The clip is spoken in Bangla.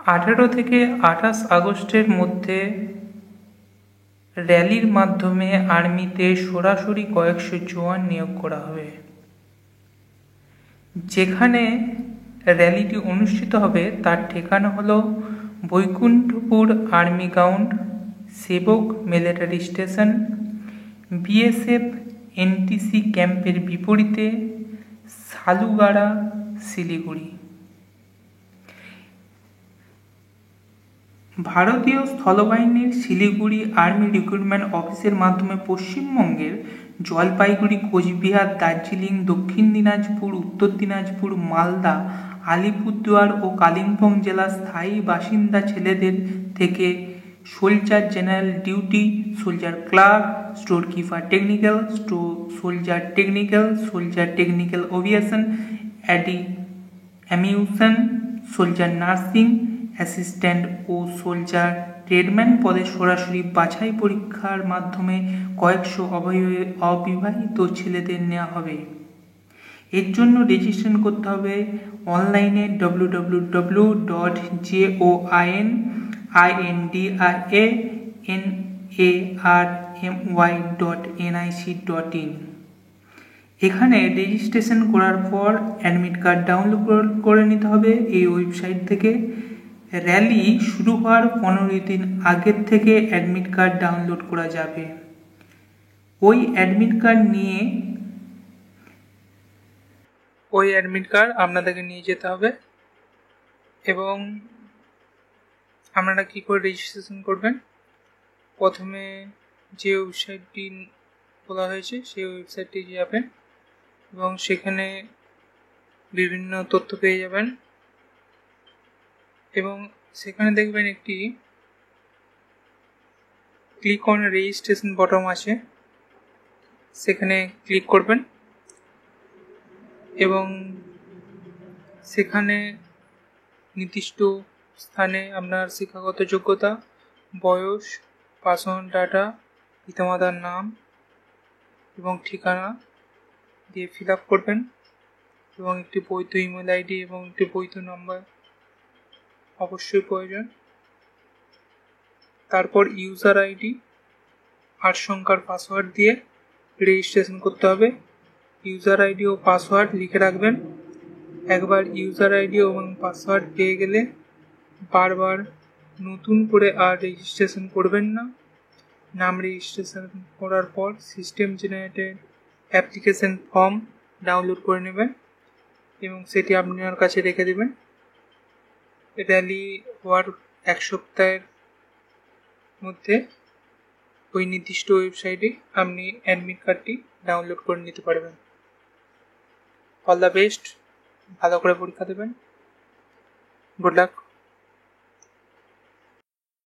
18 থেকে 28 আগস্টের মধ্যে র্যালির মাধ্যমে আর্মিতে সরাসরি কয়েকশো জওয়ান নিয়োগ করা হবে। যেখানে র্যালিটি অনুষ্ঠিত হবে তার ঠিকানা হলো বৈকুণ্ঠপুর আর্মি গ্রাউন্ড, সেবক মিলিটারি স্টেশন, বিএসএফ এনটিসি ক্যাম্পের বিপরীতে, সালুগাড়া, শিলিগুড়ি। ভারতীয় স্থলবাহিনীর শিলিগুড়ি আর্মি রিক্রুটমেন্ট অফিসের মাধ্যমে পশ্চিমবঙ্গের জলপাইগুড়ি, কোচবিহার, দার্জিলিং, দক্ষিণ দিনাজপুর, উত্তর দিনাজপুর, মালদা, আলিপুরদুয়ার ও কালিম্পং জেলার স্থায়ী বাসিন্দা ছেলেদের থেকে soldier general duty, soldier clerk, storekeeper technical, soldier technical aviation, ammunition, soldier nursing assistant ও সোলজার ট্রেডম্যান পদে সরাসরি বাছাই পরীক্ষার মাধ্যমে কয়েকশো অবিবাহিত ছেলেদের নেওয়া হবে। এর জন্য রেজিস্ট্রেশন করতে হবে অনলাইনে www.joinarmy.nic.in। এখানে রেজিস্ট্রেশন করার পর অ্যাডমিট কার্ড ডাউনলোড করে নিতে হবে এই ওয়েবসাইট থেকে। র্যালি শুরু হওয়ার 15 দিন আগের থেকে অ্যাডমিট কার্ড ডাউনলোড করা যাবে। ওই অ্যাডমিট কার্ড আপনাদেরকে নিয়ে যেতে হবে এবং আপনারা কী করে রেজিস্ট্রেশন করবেন, প্রথমে যে ওয়েবসাইটটি বলা হয়েছে সেই ওয়েবসাইটটি যাবেন এবং সেখানে বিভিন্ন তথ্য পেয়ে যাবেন এবং সেখানে দেখবেন একটি ক্লিক অন রেজিস্ট্রেশন বটন আছে, সেখানে ক্লিক করবেন এবং সেখানে নির্দিষ্ট স্থানে আপনার শিক্ষাগত যোগ্যতা, বয়স, পার্সোনাল ডাটা, পিতামাতার নাম এবং ঠিকানা দিয়ে ফিল আপ করবেন এবং একটি বৈধ ইমেল আইডি এবং একটি বৈধ নাম্বার অবশ্যই প্রয়োজন। তারপর ইউজার আইডি 8 সংখ্যার পাসওয়ার্ড দিয়ে রেজিস্ট্রেশন করতে হবে। ইউজার আইডি ও পাসওয়ার্ড লিখে রাখবেন। একবার ইউজার আইডি এবং পাসওয়ার্ড পেয়ে গেলে বারবার নতুন করে আর রেজিস্ট্রেশন করবেন না। নাম রেজিস্ট্রেশন করার পর system generated application form download করে নেবেন এবং সেটি আপনার কাছে রেখে দেবেন। র্যালি হওয়ার 1 সপ্তাহের মধ্যে ওই নির্দিষ্ট ওয়েবসাইটে আপনি অ্যাডমিট কার্ডটি ডাউনলোড করে নিতে পারবেন। অল দ্য বেস্ট, ভালো করে পরীক্ষা দেবেন। Good luck.